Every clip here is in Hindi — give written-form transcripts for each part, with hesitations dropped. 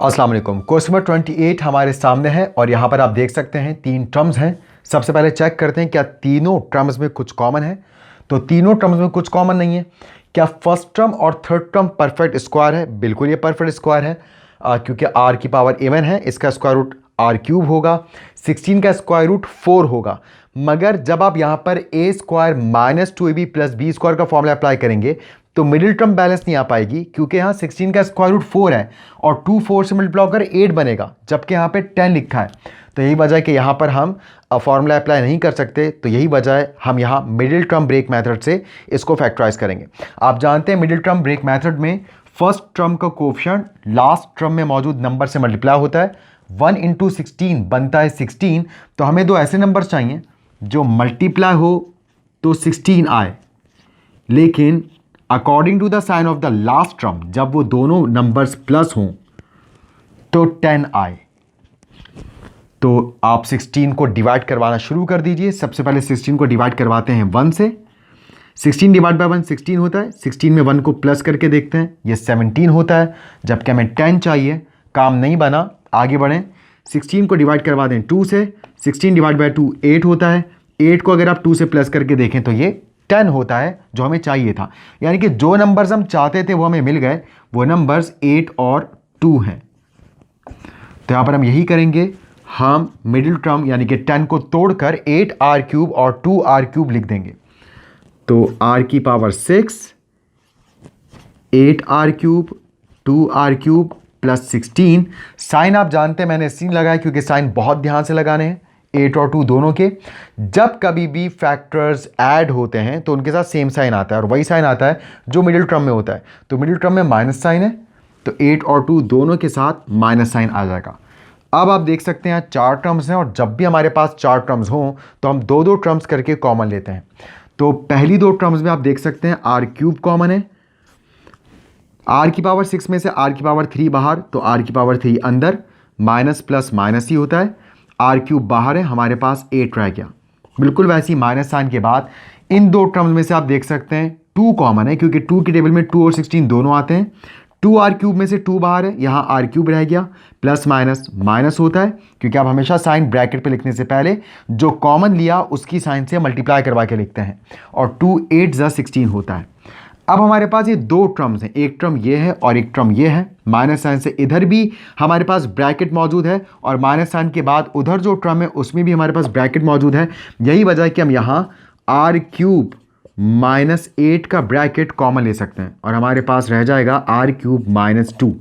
अस्सलाम वालेकुम। क्वेश्चन नंबर 28 हमारे सामने है और यहाँ पर आप देख सकते हैं 3 टर्म्स हैं। सबसे पहले चेक करते हैं क्या तीनों टर्म्स में कुछ कॉमन है। तो तीनों टर्म्स में कुछ कॉमन नहीं है। क्या फर्स्ट टर्म और थर्ड टर्म परफेक्ट स्क्वायर है? बिल्कुल ये परफेक्ट स्क्वायर है, क्योंकि r की पावर a1 है, इसका स्क्वायर रूट r क्यूब होगा, 16 का स्क्वायर रूट 4 होगा। मगर जब आप यहाँ पर a square minus 2ab plus B square का फॉर्मूला अप्लाई करेंगे तो मिडिल टर्म बैलेंस नहीं आ पाएगी, क्योंकि यहाँ 16 का स्क्वायर रूट 4 है और 2 4 से मल्टीप्लाई होकर 8 बनेगा, जबकि यहाँ पे 10 लिखा है। तो यही वजह है कि यहाँ पर हम फॉर्मूला अप्लाई नहीं कर सकते। तो यही वजह है हम यहाँ मिडिल टर्म ब्रेक मेथड से इसको फैक्टराइज करेंगे। आप जानते हैं मिडिल टर्म ब्रेक मेथड में फर्स्ट टर्म का कोएफिशिएंट लास्ट टर्म में मौजूद नंबर से मल्टीप्लाई होता है। 1 × 16 बनता है 16। तो हमें दो ऐसे नंबर चाहिए जो मल्टीप्लाई हो तो 16 आए, लेकिन according to the sign of the last term जब वो दोनों नंबर्स प्लस हों तो 10 आए। तो आप 16 को डिवाइड करवाना शुरू कर दीजिए। सबसे पहले 16 को डिवाइड करवाते हैं 1 से। 16 डिवाइड बाय 1 16 होता है। 16 में 1 को प्लस करके देखते हैं, ये 17 होता है, जबकि हमें 10 चाहिए। काम नहीं बना, आगे बढ़ें। 16 को डिवाइड करवा दें 2 से। 16 डिवाइड बाय 2 8 होता है। 8 को अगर आप 2 से प्लस करके देखें तो ये 10 होता है, जो हमें चाहिए था। यानी कि जो नंबर्स हम चाहते थे वो हमें मिल गए। वो नंबर्स 8 और 2 हैं। तो यहाँ पर हम यही करेंगे, हम मिडिल टर्म यानी कि 10 को तोड़कर 8r³ और 2r³ लिख देंगे। तो r की power 6, 8r³ 2r³ plus 16। Sign आप जानते हैं मैंने इसलिए लगाया क्योंकि साइन बहुत ध्यान से लगाने हैं, 8 और 2 दोनों के। जब कभी भी फैक्टर्स ऐड होते हैं तो उनके साथ सेम साइन आता है और वही साइन आता है जो मिडिल टर्म में होता है। तो मिडिल टर्म में माइनस साइन है, तो 8 और 2 दोनों के साथ माइनस साइन आ जाएगा। अब आप देख सकते हैं 4 टर्म्स हैं और जब भी हमारे पास 4 टर्म्स हों तो हम 2-2 टर्म्स करके कॉमन लेते हैं। तो पहली 2 टर्म्स में आप देख सकते हैं r³ कॉमन है। r की पावर 6 में से r की पावर 3 बाहर, तो r की पावर 3 अंदर, माइनस प्लस माइनस ही होता है। r³ बाहर है, हमारे पास 8 रह गया। बिल्कुल वैसे ही माइनस साइन के बाद इन 2 टर्म्स में से आप देख सकते हैं 2 कॉमन है, क्योंकि 2 की टेबल में 2 और 16 दोनों आते हैं। 2r³ में से 2 बाहर है, यहाँ r³ रह गया। प्लस माइनस माइनस होता है, क्योंकि आप हमेशा साइन ब्रैकेट पे लिखने से पहले जो कॉमन लिया उसकी साइन से मल्टीप्लाई करवा के लिखते हैं। और 2 8 + 16 होता है। अब हमारे पास ये 2 टर्म्स हैं, एक टर्म ये है और एक टर्म ये है। माइनस साइन से इधर भी हमारे पास ब्रैकेट मौजूद है और माइनस साइन के बाद उधर जो टर्म है उसमें भी हमारे पास ब्रैकेट मौजूद है। यही वजह है कि हम यहाँ r³ - 8 का ब्रैकेट कॉमन ले सकते हैं और हमारे पास रह जाएगा r³ - 2।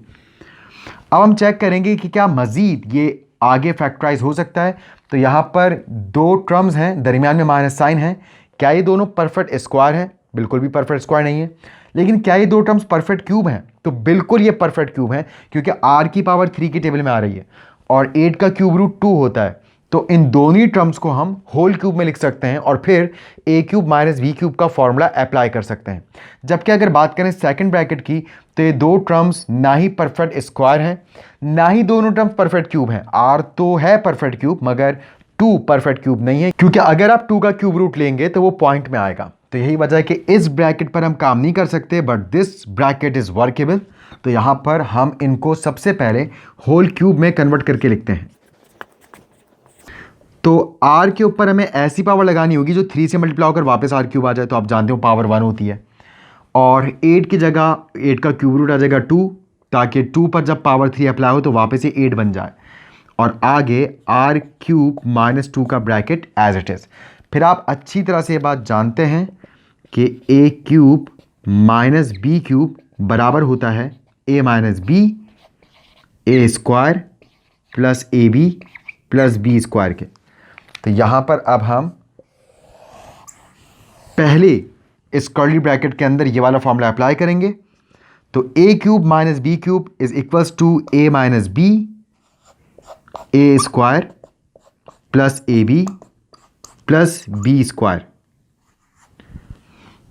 अब हम चेक करेंगे कि क्या मज़ीद ये आगे फैक्टराइज हो सकता है। तो यहाँ पर 2 टर्म्स हैं, दरमियान में माइनस साइन है। क्या ये दोनों परफेक्ट स्क्वायर है? बिल्कुल भी परफेक्ट स्क्वायर नहीं है। लेकिन क्या ये 2 टर्म्स परफेक्ट क्यूब हैं? तो बिल्कुल ये परफेक्ट क्यूब हैं, क्योंकि r की पावर 3 की टेबल में आ रही है और 8 का क्यूब रूट 2 होता है। तो इन दोनों ही टर्म्स को हम होल क्यूब में लिख सकते हैं और फिर a³ - b³ का फॉर्मूला अप्लाई कर सकते हैं। जबकि अगर बात करें सेकंड ब्रैकेट की, तो ये 2 टर्म्स ना ही परफेक्ट स्क्वायर हैं, ना ही दोनों टर्म्स परफेक्ट क्यूब हैं। r तो है परफेक्ट क्यूब, मगर 2 परफेक्ट क्यूब नहीं है, क्योंकि अगर आप 2 का क्यूब रूट लेंगे तो वो पॉइंट में आएगा। तो यही वजह है कि इस ब्रैकेट पर हम काम नहीं कर सकते, but this bracket is workable. तो यहाँ पर हम इनको सबसे पहले होल क्यूब में कन्वर्ट करके लिखते हैं। तो r के ऊपर हमें ऐसी पावर लगानी होगी जो 3 से मल्टीप्लाई होकर वापस r³ आ जाए। तो आप जानते हो पावर 1 होती है। और 8 की जगह 8 का क्यूब रूट आ जाएगा 2, ताकि 2 पर जब पावर 3 अप्लाई हो तो वापस से 8 बन जाए। और आगे r³ - 2 का ब्रैकेट एज इट इज़। फिर आप अच्छी तरह से ये बात जानते हैं कि a³ - b³ बराबर होता है a - b a² plus ab plus b² के। तो यहाँ पर अब हम पहले इस कर्ली ब्रैकेट के अंदर ये वाला फॉर्मूला अप्लाई करेंगे। तो a³ - b³ is equals to a - b a² plus ab plus b²।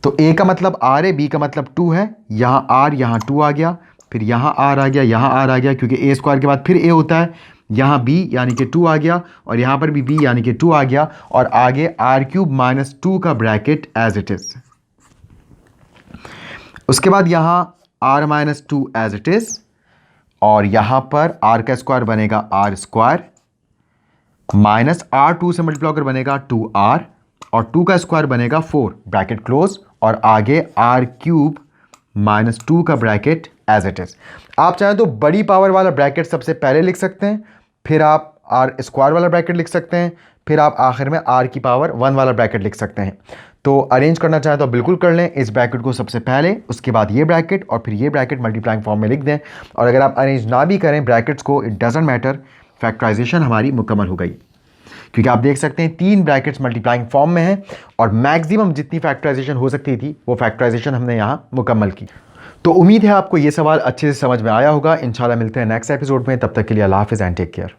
तो a का मतलब r है, b का मतलब 2 है। यहाँ r यहाँ 2 आ गया, फिर यहाँ r आ गया, यहाँ r आ गया, क्योंकि a² के बाद फिर a होता है। यहाँ b यानी कि 2 आ गया और यहाँ पर भी b यानी कि 2 आ गया और आगे r³ माइनस 2 का ब्रैकेट एज इट इज। उसके बाद यहाँ r minus 2 as it is और यहाँ पर r का स्क्वायर बनेगा r स्क्वायर माइनस r2 से मल्टीप्लाई कर बनेगा 2r और 2 का स्क्वायर बनेगा 4 ब्रैकेट क्लोज और आगे r³ माइनस 2 का ब्रैकेट एज इट इज। आप चाहें तो बड़ी पावर वाला ब्रैकेट सबसे पहले लिख सकते हैं, फिर आप r स्क्वायर वाला ब्रैकेट लिख सकते हैं, फिर आप आखिर में r की पावर 1 वाला ब्रैकेट लिख सकते हैं। तो अरेंज करना चाहें तो बिल्कुल कर लें, इस ब्रैकेट को सबसे पहले, उसके बाद ये ब्रैकेट और फिर ये ब्रैकेट मल्टीप्लाइंग फॉर्म में लिख दें। और अगर आप अरेंज ना भी करें ब्रैकेट्स को, इट डजेंट मैटर, फैक्टराइजेशन हमारी मुकम्मल हो गई, क्योंकि आप देख सकते हैं 3 ब्रैकेट्स मल्टीप्लाइंग फॉर्म में हैं और मैक्सिमम जितनी फैक्टराइजेशन हो सकती थी वो फैक्टराइजेशन हमने यहाँ मुकम्मल की। तो उम्मीद है आपको ये सवाल अच्छे से समझ में आया होगा। इंशाल्लाह मिलते हैं नेक्स्ट एपिसोड में, तब तक के लिए अल्लाह हाफिज़ एंड टेक केयर।